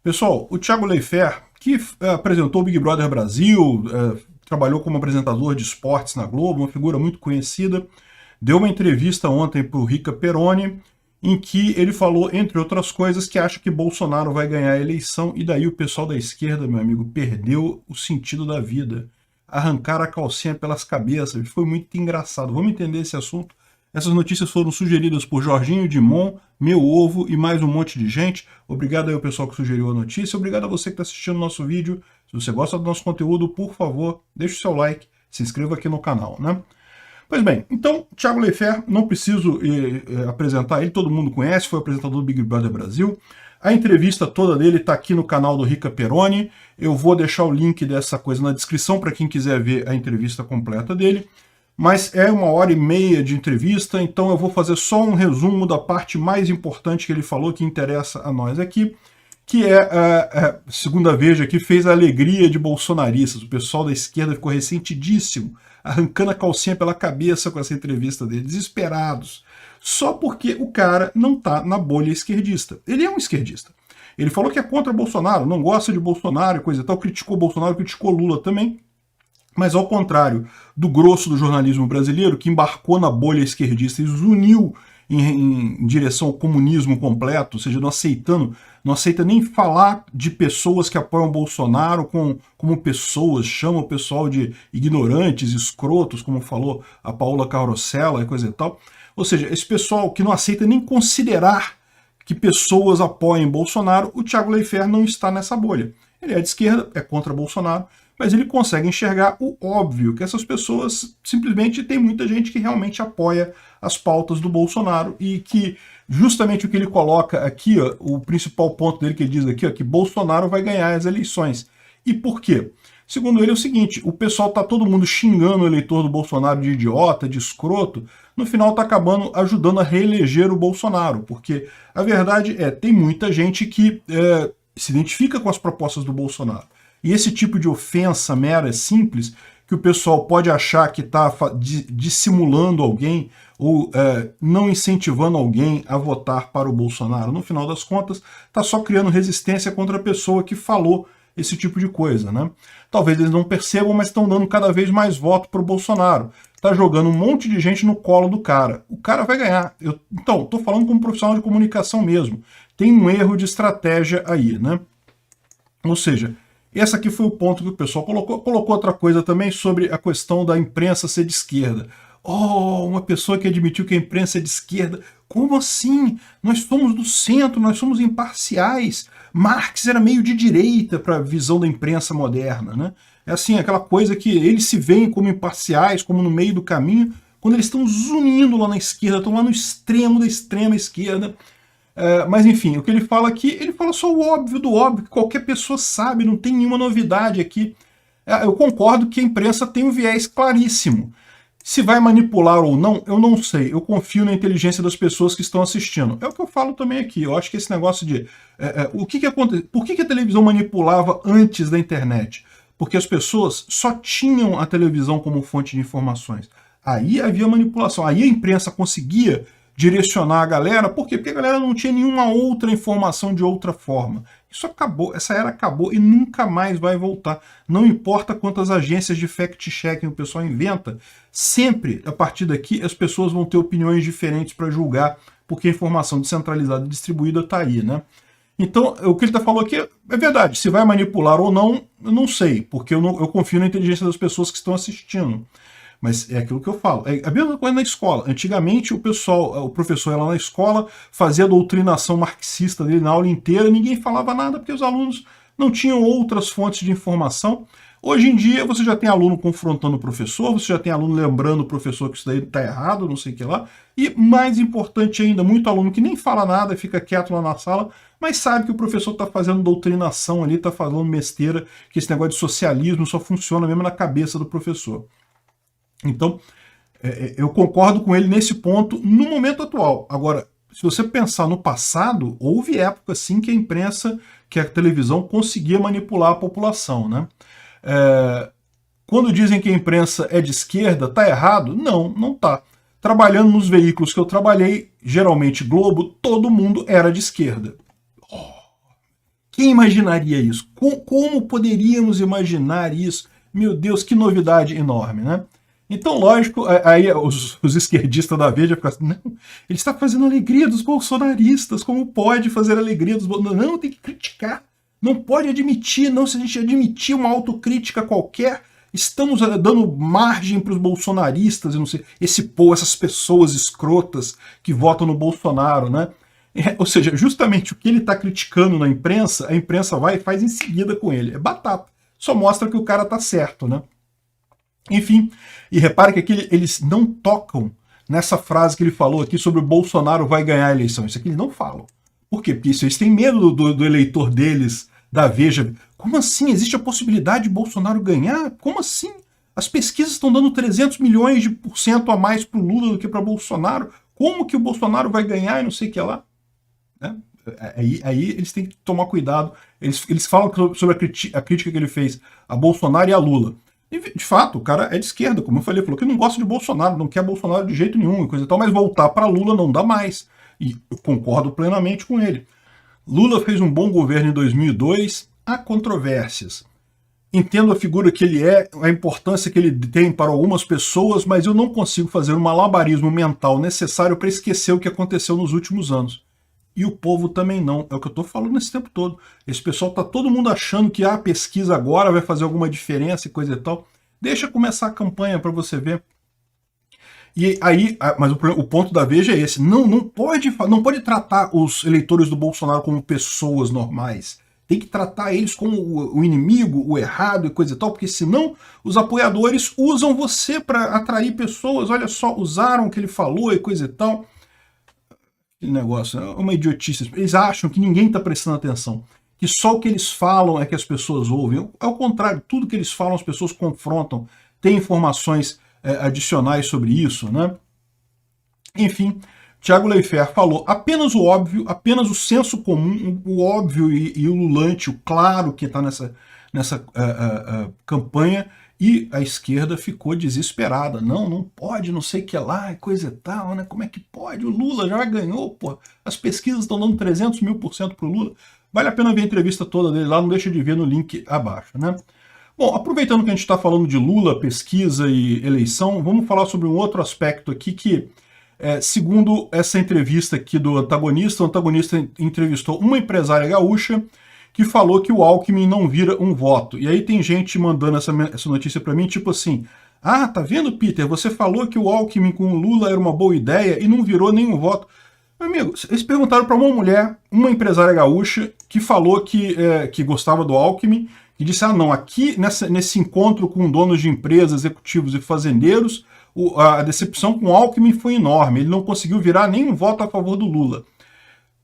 Pessoal, o Thiago Leifert, que apresentou o Big Brother Brasil, trabalhou como apresentador de esportes na Globo, uma figura muito conhecida, deu uma entrevista ontem para o Rica Perrone, em que ele falou, entre outras coisas, que acha que Bolsonaro vai ganhar a eleição, e daí o pessoal da esquerda, meu amigo, perdeu o sentido da vida. Arrancaram a calcinha pelas cabeças, foi muito engraçado. Vamos entender esse assunto? Essas notícias foram sugeridas por Jorginho Dimon, Meu Ovo e mais um monte de gente. Obrigado aí ao pessoal que sugeriu a notícia. Obrigado a você que está assistindo o nosso vídeo. Se você gosta do nosso conteúdo, por favor, deixe o seu like, se inscreva aqui no canal, né? Pois bem, então, Thiago Leifert, não preciso apresentar ele, todo mundo conhece, foi apresentador do Big Brother Brasil. A entrevista toda dele está aqui no canal do Rica Perrone. Eu vou deixar o link dessa coisa na descrição para quem quiser ver a entrevista completa dele. Mas é 1h30 de entrevista, então eu vou fazer só um resumo da parte mais importante que ele falou, que interessa a nós aqui, que segunda Veja aqui, fez a alegria de bolsonaristas. O pessoal da esquerda ficou ressentidíssimo, arrancando a calcinha pela cabeça com essa entrevista dele, desesperados. Só porque o cara não está na bolha esquerdista. Ele é um esquerdista. Ele falou que é contra Bolsonaro, não gosta de Bolsonaro e coisa e tal, criticou Bolsonaro, criticou Lula também. Mas ao contrário do grosso do jornalismo brasileiro, que embarcou na bolha esquerdista e os uniu em direção ao comunismo completo, ou seja, não aceita nem falar de pessoas que apoiam Bolsonaro como pessoas, chama o pessoal de ignorantes, escrotos, como falou a Paola Carosella e coisa e tal. Ou seja, esse pessoal que não aceita nem considerar que pessoas apoiem Bolsonaro, o Thiago Leifert não está nessa bolha. Ele é de esquerda, é contra Bolsonaro, mas ele consegue enxergar o óbvio, que essas pessoas simplesmente tem muita gente que realmente apoia as pautas do Bolsonaro e que justamente o que ele coloca aqui, ó, o principal ponto dele que ele diz aqui, ó, que Bolsonaro vai ganhar as eleições. E por quê? Segundo ele é o seguinte, o pessoal tá todo mundo xingando o eleitor do Bolsonaro de idiota, de escroto, no final tá acabando ajudando a reeleger o Bolsonaro, porque a verdade tem muita gente que se identifica com as propostas do Bolsonaro. E esse tipo de ofensa mera, simples, que o pessoal pode achar que está dissimulando alguém ou não incentivando alguém a votar para o Bolsonaro, no final das contas, está só criando resistência contra a pessoa que falou esse tipo de coisa, né? Talvez eles não percebam, mas estão dando cada vez mais voto para o Bolsonaro. Está jogando um monte de gente no colo do cara. O cara vai ganhar. Então, estou falando como profissional de comunicação mesmo. Tem um erro de estratégia aí, né? Ou seja, esse aqui foi o ponto que o pessoal colocou. Colocou outra coisa também sobre a questão da imprensa ser de esquerda. Oh, uma pessoa que admitiu que a imprensa é de esquerda. Como assim? Nós somos do centro, nós somos imparciais. Marx era meio de direita para a visão da imprensa moderna, né? É assim, aquela coisa que eles se veem como imparciais, como no meio do caminho, quando eles estão zunindo lá na esquerda, estão lá no extremo da extrema esquerda. Mas enfim, o que ele fala aqui, ele fala só o óbvio do óbvio, que qualquer pessoa sabe, não tem nenhuma novidade aqui. Eu concordo que a imprensa tem um viés claríssimo. Se vai manipular ou não, eu não sei. Eu confio na inteligência das pessoas que estão assistindo. É o que eu falo também aqui. Eu acho que esse negócio de... Por que a televisão manipulava antes da internet? Porque as pessoas só tinham a televisão como fonte de informações. Aí havia manipulação. Aí a imprensa conseguia direcionar a galera. Por quê? Porque a galera não tinha nenhuma outra informação de outra forma. Isso acabou, essa era acabou e nunca mais vai voltar. Não importa quantas agências de fact-checking o pessoal inventa, sempre, a partir daqui, as pessoas vão ter opiniões diferentes para julgar, porque a informação descentralizada e distribuída está aí, né? Então, o que ele falou aqui é verdade. Se vai manipular ou não, eu não sei, porque eu confio na inteligência das pessoas que estão assistindo. Mas é aquilo que eu falo. É a mesma coisa na escola. Antigamente o professor ia lá na escola, fazia a doutrinação marxista dele na aula inteira, e ninguém falava nada porque os alunos não tinham outras fontes de informação. Hoje em dia você já tem aluno confrontando o professor, você já tem aluno lembrando o professor que isso daí está errado, não sei o que lá. E mais importante ainda, muito aluno que nem fala nada, fica quieto lá na sala, mas sabe que o professor está fazendo doutrinação ali, está falando besteira, que esse negócio de socialismo só funciona mesmo na cabeça do professor. Então, eu concordo com ele nesse ponto no momento atual. Agora, se você pensar no passado, houve época sim que a imprensa, que a televisão conseguia manipular a população, né? Quando dizem que a imprensa é de esquerda, tá errado? Não, não tá. Trabalhando nos veículos que eu trabalhei, geralmente Globo, todo mundo era de esquerda. Quem imaginaria isso? Como poderíamos imaginar isso? Meu Deus, que novidade enorme, né? Então, lógico, aí os esquerdistas da Veja ficam assim, não, ele está fazendo alegria dos bolsonaristas, como pode fazer alegria dos bolsonaristas? Não, tem que criticar, não pode admitir, não, se a gente admitir uma autocrítica qualquer, estamos dando margem para os bolsonaristas, eu não sei, esse povo, essas pessoas escrotas que votam no Bolsonaro, né? Ou seja, justamente o que ele está criticando na imprensa, a imprensa vai e faz em seguida com ele. É batata. Só mostra que o cara tá certo, né? Enfim, e repare que aqui eles não tocam nessa frase que ele falou aqui sobre o Bolsonaro vai ganhar a eleição. Isso aqui eles não falam. Por quê? Porque eles têm medo do eleitor deles, da Veja. Como assim? Existe a possibilidade de Bolsonaro ganhar? Como assim? As pesquisas estão dando 300 milhões de por cento a mais para o Lula do que para Bolsonaro. Como que o Bolsonaro vai ganhar e não sei o que lá? Né? Aí eles têm que tomar cuidado. Eles falam sobre a crítica que ele fez a Bolsonaro e a Lula. E, de fato, o cara é de esquerda, como eu falei, falou que não gosta de Bolsonaro, não quer Bolsonaro de jeito nenhum, e coisa e tal, mas voltar para Lula não dá mais. E eu concordo plenamente com ele. Lula fez um bom governo em 2002, há controvérsias. Entendo a figura que ele é, a importância que ele tem para algumas pessoas, mas eu não consigo fazer um malabarismo mental necessário para esquecer o que aconteceu nos últimos anos. E o povo também não. É o que eu estou falando esse tempo todo. Esse pessoal está todo mundo achando que a pesquisa agora vai fazer alguma diferença e coisa e tal. Deixa começar a campanha para você ver. E aí, mas o ponto da Veja é esse. Não pode tratar os eleitores do Bolsonaro como pessoas normais. Tem que tratar eles como o inimigo, o errado e coisa e tal, porque senão os apoiadores usam você para atrair pessoas. Olha só, usaram o que ele falou e coisa e tal. Aquele negócio, é uma idiotice. Eles acham que ninguém está prestando atenção, que só o que eles falam é que as pessoas ouvem. Ao contrário, tudo que eles falam as pessoas confrontam, tem informações adicionais sobre isso, né? Enfim, Tiago Leifert falou apenas o óbvio, apenas o senso comum, o óbvio e o ululante, o claro que está nessa campanha, e a esquerda ficou desesperada. Não pode, não sei o que lá, coisa e tal, né? Como é que pode? O Lula já ganhou, pô. As pesquisas estão dando 300 mil % pro Lula. Vale a pena ver a entrevista toda dele lá, não deixa de ver no link abaixo, né? Bom, aproveitando que a gente está falando de Lula, pesquisa e eleição, vamos falar sobre um outro aspecto aqui que, segundo essa entrevista aqui do antagonista, o antagonista entrevistou uma empresária gaúcha que falou que o Alckmin não vira um voto. E aí tem gente mandando essa notícia para mim, tipo assim, ah, tá vendo, Peter, você falou que o Alckmin com o Lula era uma boa ideia e não virou nenhum voto. Meu amigo, eles perguntaram para uma mulher, uma empresária gaúcha, que falou que gostava do Alckmin, e disse, ah não, aqui nesse encontro com donos de empresas, executivos e fazendeiros, a decepção com o Alckmin foi enorme, ele não conseguiu virar nenhum voto a favor do Lula.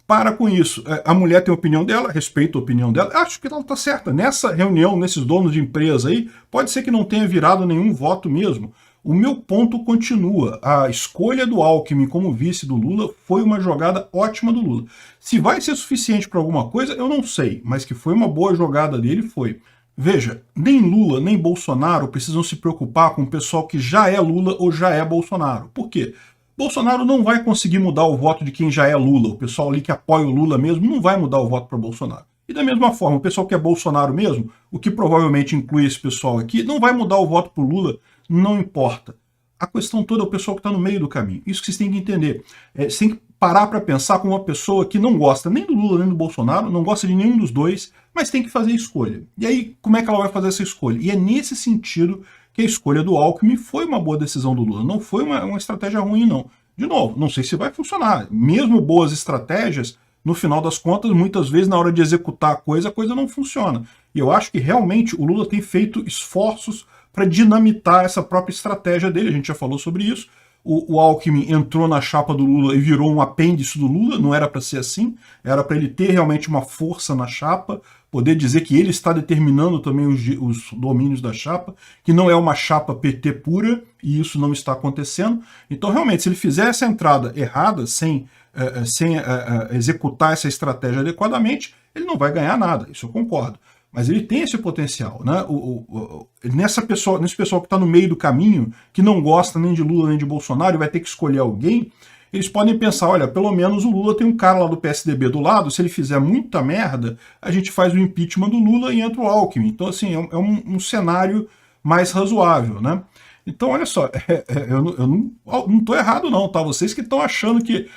Para com isso. A mulher tem a opinião dela, respeito a opinião dela, acho que ela está certa. Nessa reunião, nesses donos de empresa aí, pode ser que não tenha virado nenhum voto mesmo. O meu ponto continua. A escolha do Alckmin como vice do Lula foi uma jogada ótima do Lula. Se vai ser suficiente para alguma coisa, eu não sei, mas que foi uma boa jogada dele, foi. Veja, nem Lula nem Bolsonaro precisam se preocupar com o pessoal que já é Lula ou já é Bolsonaro. Por quê? Bolsonaro não vai conseguir mudar o voto de quem já é Lula. O pessoal ali que apoia o Lula mesmo não vai mudar o voto para Bolsonaro. E da mesma forma, o pessoal que é Bolsonaro mesmo, o que provavelmente inclui esse pessoal aqui, não vai mudar o voto para o Lula, não importa. A questão toda é o pessoal que está no meio do caminho. Isso que vocês têm que entender. Vocês têm que parar para pensar como uma pessoa que não gosta nem do Lula nem do Bolsonaro, não gosta de nenhum dos dois, mas tem que fazer escolha. E aí, como é que ela vai fazer essa escolha? E é nesse sentido que a escolha do Alckmin foi uma boa decisão do Lula. Não foi uma estratégia ruim, não. De novo, não sei se vai funcionar. Mesmo boas estratégias, no final das contas, muitas vezes, na hora de executar a coisa não funciona. E eu acho que realmente o Lula tem feito esforços para dinamitar essa própria estratégia dele. A gente já falou sobre isso. O Alckmin entrou na chapa do Lula e virou um apêndice do Lula, não era para ser assim, era para ele ter realmente uma força na chapa, poder dizer que ele está determinando também os domínios da chapa, que não é uma chapa PT pura, e isso não está acontecendo. Então, realmente, se ele fizer essa entrada errada, sem executar essa estratégia adequadamente, ele não vai ganhar nada, isso eu concordo. Mas ele tem esse potencial, né? Nesse pessoal que está no meio do caminho, que não gosta nem de Lula nem de Bolsonaro, vai ter que escolher alguém, eles podem pensar, olha, pelo menos o Lula tem um cara lá do PSDB do lado, se ele fizer muita merda, a gente faz o impeachment do Lula e entra o Alckmin. Então, assim, é um cenário mais razoável, né? Então, olha só, eu não estou errado não, tá? Vocês que estão achando que,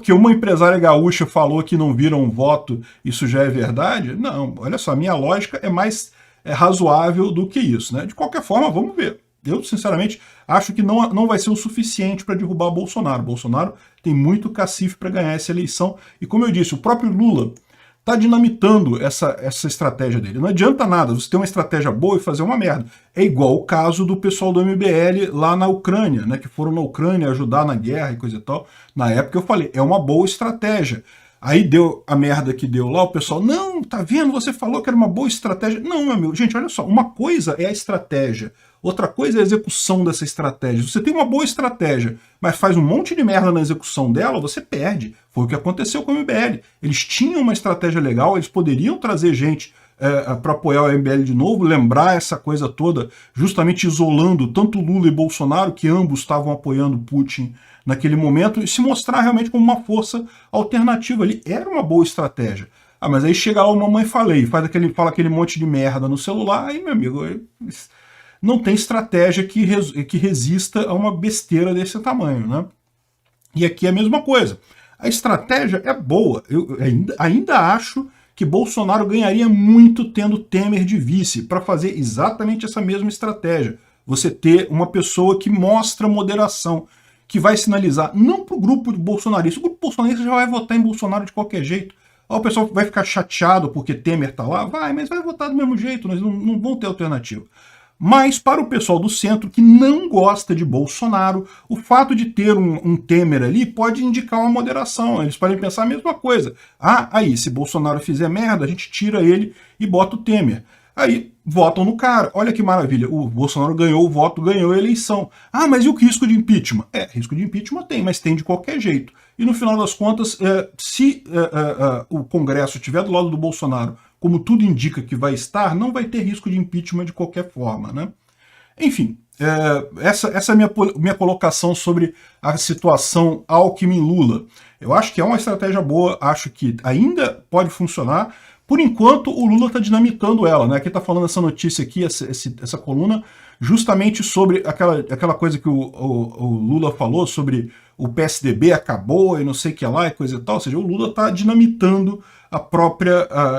que uma empresária gaúcha falou que não viram um voto, isso já é verdade? Não, olha só, a minha lógica é mais razoável do que isso, né? De qualquer forma, vamos ver. Eu, sinceramente, acho que não vai ser o suficiente para derrubar Bolsonaro. Bolsonaro tem muito cacife para ganhar essa eleição. E como eu disse, o próprio Lula está dinamitando essa estratégia dele. Não adianta nada você ter uma estratégia boa e fazer uma merda. É igual o caso do pessoal do MBL lá na Ucrânia, né, que foram na Ucrânia ajudar na guerra e coisa e tal. Na época eu falei, é uma boa estratégia. Aí deu a merda que deu lá, o pessoal, não, tá vendo, você falou que era uma boa estratégia. Não, meu amigo, gente, olha só, uma coisa é a estratégia, outra coisa é a execução dessa estratégia. Você tem uma boa estratégia, mas faz um monte de merda na execução dela, você perde. Foi o que aconteceu com o MBL. Eles tinham uma estratégia legal, eles poderiam trazer gente para apoiar o MBL de novo, lembrar essa coisa toda, justamente isolando tanto Lula e Bolsonaro, que ambos estavam apoiando Putin naquele momento, e se mostrar realmente como uma força alternativa ali. Era uma boa estratégia. Ah, mas aí chega lá o Mamãe Falei, fala aquele monte de merda no celular, aí, meu amigo, não tem estratégia que resista a uma besteira desse tamanho, né? E aqui é a mesma coisa. A estratégia é boa. Eu ainda acho que Bolsonaro ganharia muito tendo Temer de vice, para fazer exatamente essa mesma estratégia. Você ter uma pessoa que mostra moderação, que vai sinalizar, não para o grupo bolsonarista. O grupo bolsonarista já vai votar em Bolsonaro de qualquer jeito. O pessoal vai ficar chateado porque Temer está lá? Vai, mas vai votar do mesmo jeito, nós não vão ter alternativa. Mas para o pessoal do centro que não gosta de Bolsonaro, o fato de ter um Temer ali pode indicar uma moderação. Eles podem pensar a mesma coisa. Ah, aí, se Bolsonaro fizer merda, a gente tira ele e bota o Temer. Aí votam no cara. Olha que maravilha. O Bolsonaro ganhou o voto, ganhou a eleição. Ah, mas e o risco de impeachment? Risco de impeachment tem, mas tem de qualquer jeito. E no final das contas, se o Congresso estiver do lado do Bolsonaro, como tudo indica que vai estar, não vai ter risco de impeachment de qualquer forma, né? Enfim, essa é a minha colocação sobre a situação Alckmin-Lula. Eu acho que é uma estratégia boa, acho que ainda pode funcionar. Por enquanto, o Lula está dinamitando ela, né? Aqui está falando essa notícia aqui, essa coluna, justamente sobre aquela coisa que o Lula falou sobre o PSDB acabou e não sei o que lá e coisa e tal. Ou seja, o Lula está dinamitando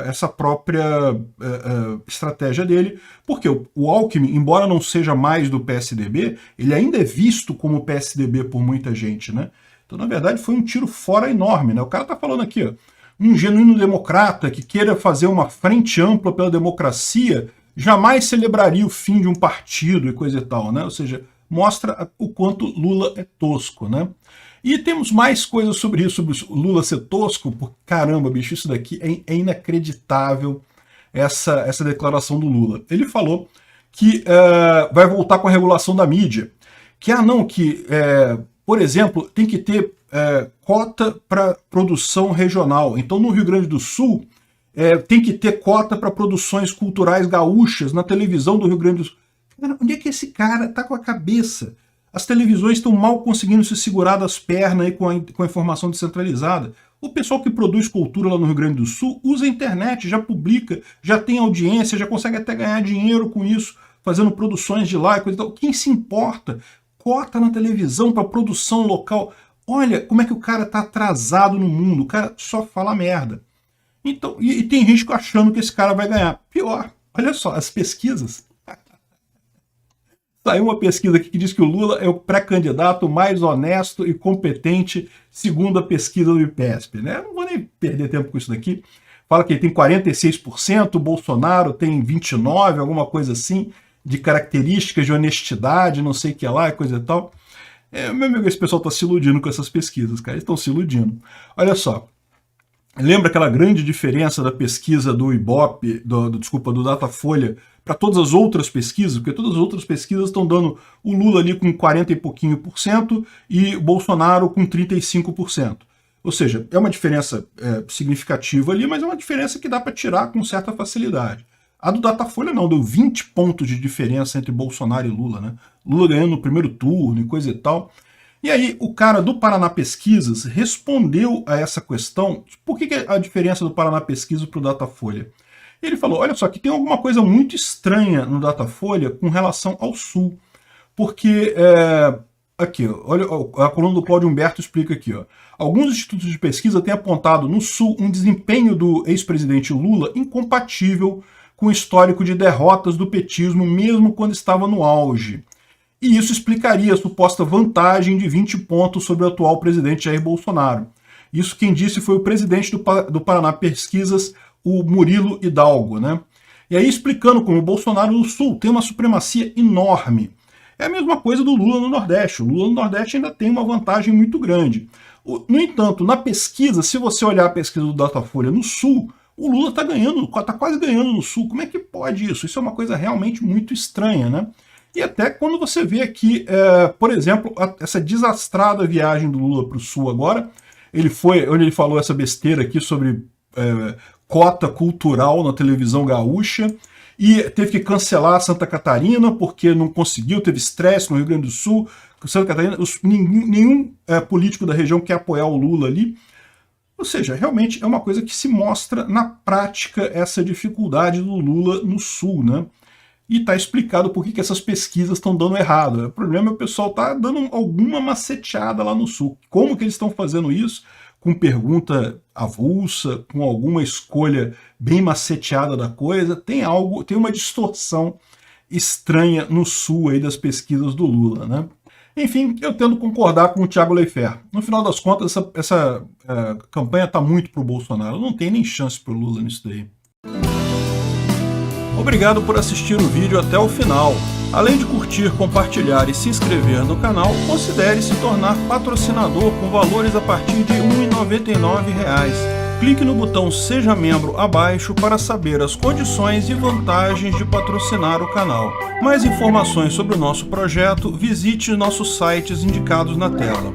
essa própria estratégia dele, porque o Alckmin, embora não seja mais do PSDB, ele ainda é visto como PSDB por muita gente, né? Então, na verdade, foi um tiro fora enorme, né? O cara está falando aqui, ó, um genuíno democrata que queira fazer uma frente ampla pela democracia jamais celebraria o fim de um partido e coisa e tal, né? Ou seja, mostra o quanto Lula é tosco, né? E temos mais coisas sobre isso, sobre o Lula ser tosco, porque, caramba, bicho, isso daqui é inacreditável, essa declaração do Lula. Ele falou que vai voltar com a regulação da mídia, que, por exemplo, tem que ter cota para produção regional. Então, no Rio Grande do Sul, tem que ter cota para produções culturais gaúchas na televisão do Rio Grande do Sul. Cara, onde é que esse cara tá com a cabeça? As televisões estão mal conseguindo se segurar das pernas aí com a informação descentralizada. O pessoal que produz cultura lá no Rio Grande do Sul usa a internet, já publica, já tem audiência, já consegue até ganhar dinheiro com isso, fazendo produções de lá e coisa e tal. Quem se importa? Cota na televisão para produção local. Olha como é que o cara tá atrasado no mundo. O cara só fala merda. Então, e tem gente achando que esse cara vai ganhar. Pior, olha só, as pesquisas. Saiu uma pesquisa aqui que diz que o Lula é o pré-candidato mais honesto e competente, segundo a pesquisa do IPESP, né? Eu não vou nem perder tempo com isso daqui. Fala que ele tem 46%, o Bolsonaro tem 29%, alguma coisa assim, de características de honestidade, não sei o que lá, coisa e tal. Meu amigo, esse pessoal está se iludindo com essas pesquisas, cara. Eles estão se iludindo. Olha só. Lembra aquela grande diferença da pesquisa do Ibope, do Datafolha, para todas as outras pesquisas? Porque todas as outras pesquisas estão dando o Lula ali com 40 e pouquinho por cento e o Bolsonaro com 35%. Ou seja, é uma diferença significativa ali, mas é uma diferença que dá para tirar com certa facilidade. A do Datafolha não, deu 20 pontos de diferença entre Bolsonaro e Lula, né? Lula ganhando no primeiro turno e coisa e tal. E aí o cara do Paraná Pesquisas respondeu a essa questão, por que é a diferença do Paraná Pesquisas para o Datafolha? Ele falou, olha só, que tem alguma coisa muito estranha no Datafolha com relação ao Sul, porque, aqui, olha, a coluna do Cláudio Humberto explica aqui, ó, alguns institutos de pesquisa têm apontado no Sul um desempenho do ex-presidente Lula incompatível com o histórico de derrotas do petismo, mesmo quando estava no auge. E isso explicaria a suposta vantagem de 20 pontos sobre o atual presidente Jair Bolsonaro. Isso quem disse foi o presidente do Paraná Pesquisas, o Murilo Hidalgo, né? E aí explicando como o Bolsonaro no Sul tem uma supremacia enorme. É a mesma coisa do Lula no Nordeste. O Lula no Nordeste ainda tem uma vantagem muito grande. No entanto, na pesquisa, se você olhar a pesquisa do Datafolha no Sul, o Lula está ganhando, está quase ganhando no Sul. Como é que pode isso? Isso é uma coisa realmente muito estranha, né? E até quando você vê aqui, por exemplo, essa desastrada viagem do Lula para o Sul agora, ele foi, onde ele falou essa besteira aqui sobre cota cultural na televisão gaúcha, e teve que cancelar Santa Catarina porque não conseguiu, teve estresse no Rio Grande do Sul, Santa Catarina, nenhum político da região quer apoiar o Lula ali. Ou seja, realmente é uma coisa que se mostra na prática essa dificuldade do Lula no Sul, né? E está explicado por que essas pesquisas estão dando errado. O problema é que o pessoal está dando alguma maceteada lá no Sul. Como que eles estão fazendo isso? Com pergunta avulsa, com alguma escolha bem maceteada da coisa. Tem uma distorção estranha no Sul aí das pesquisas do Lula, né? Enfim, eu tento concordar com o Thiago Leifert. No final das contas, essa campanha está muito para o Bolsonaro. Não tem nem chance para o Lula nisso daí. Obrigado por assistir o vídeo até o final. Além de curtir, compartilhar e se inscrever no canal, considere se tornar patrocinador com valores a partir de R$ 1,99. Clique no botão Seja Membro abaixo para saber as condições e vantagens de patrocinar o canal. Mais informações sobre o nosso projeto, visite nossos sites indicados na tela.